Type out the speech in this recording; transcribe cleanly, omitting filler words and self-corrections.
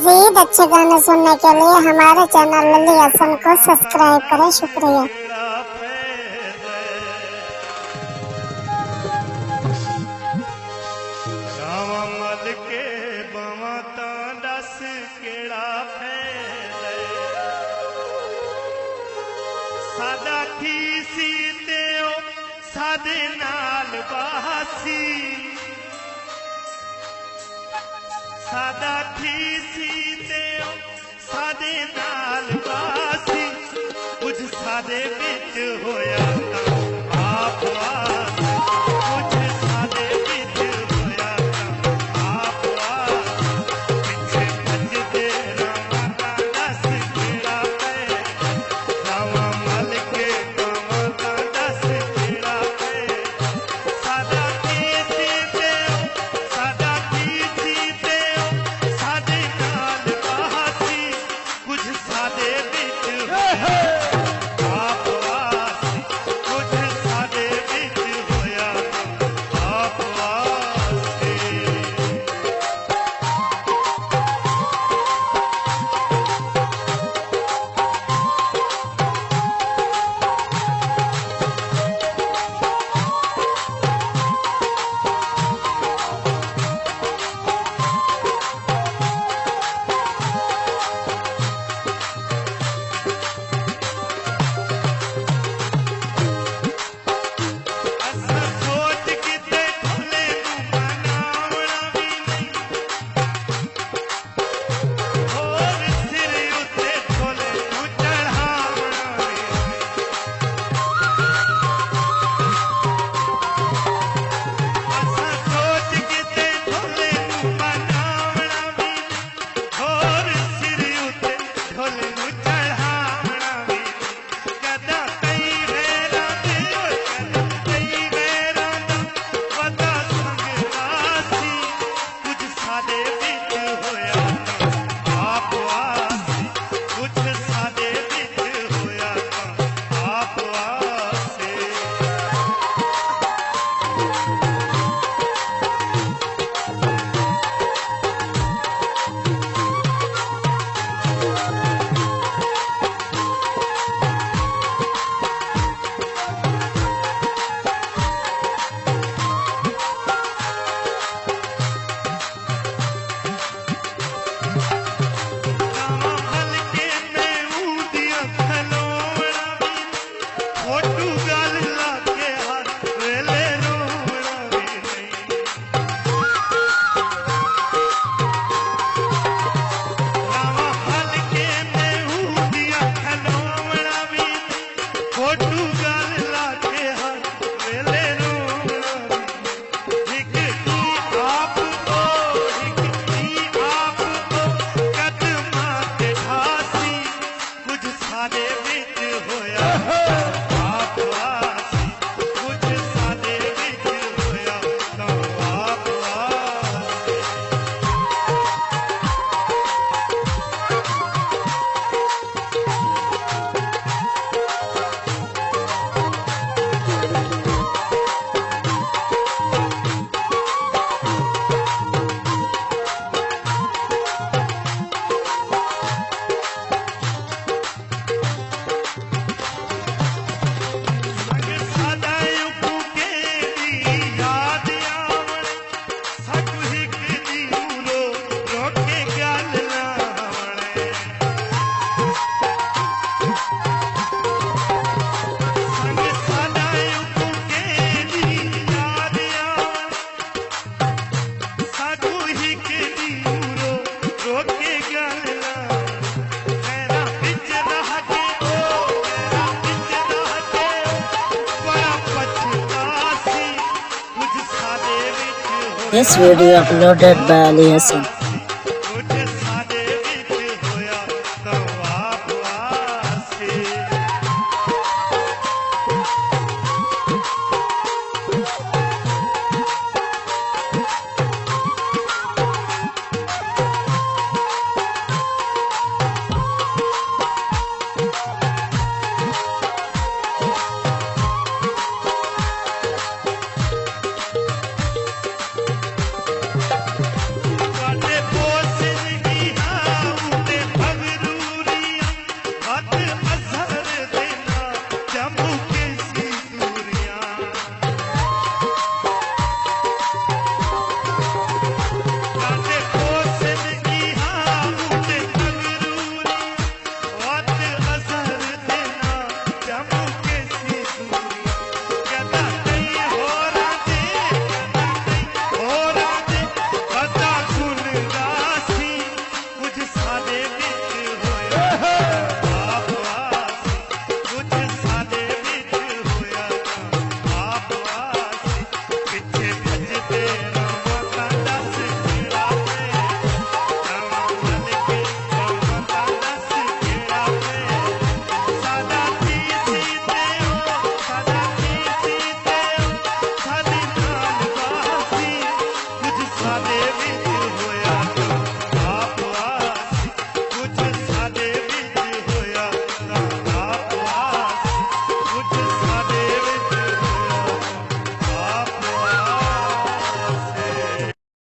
मजीद अच्छे गाने सुनने के लिए हमारे चैनल लल्ली हसन को सब्सक्राइब करें। शुक्रिया। सादा थी सी ते ओ सादे नाल बासी, सादा थी सी ते ओ सादे नाल बासी, कुछ सादे विच होया तां आप आस, कुछ सादे विच होया तां आप आस, पिछे भजदे रावां तां दस केड़ा पै, रावां मल के बावां तां दस केड़ा पै, सादा थी सी ते ओ सादा थी सी ते ओ सादे नाल बासी, कुछ सादे विच होया आप आस, कुछ सादे विच होया आप आस। असां सोच किते ढोले नूं मनावणा वी नहीं, होर सिर उत्ते ढोले नूं चढ़ावणा वी नहीं, असां सोच किते ढोले नूं मनावणा वी नहीं, होर सिर उत्ते ढोले नूं चढ़ावणा वी नहीं, कदा कई वैरां दे कदा कई वैरां दा पता संगदा सी, कुछ साडे विच होया तां आप आस, कुछ साडे विच होया तां आप आस। रावां मल के मैं ऊदियां खलोवणा वी नहीं, खोटू गल लागे हर वेले रोवणा वी नहीं, रावां मल के मैं ऊदियां खलोवणा वी नहीं, खोटू गल लागे हर वेले रोवणा वी नहीं, हिक दी आप ओ हिक दी आप ओ कदमां ते ढासी, कुछ साडे विच होया आप आस, कुछ साडे विच होया तां आप आस। संग सादा उके दी याद आवणे, सकु हिक दी रो रोके गल ना आवणे, संग सादा उके दी याद आवणे, सकु हिक दी रो रोके गल ना आवणे, मेरा विच रह के ओ मेरा विच रह के ओ बड़ा पछतासी, कुछ सादे विच होया This video uploaded by Ali Hassan.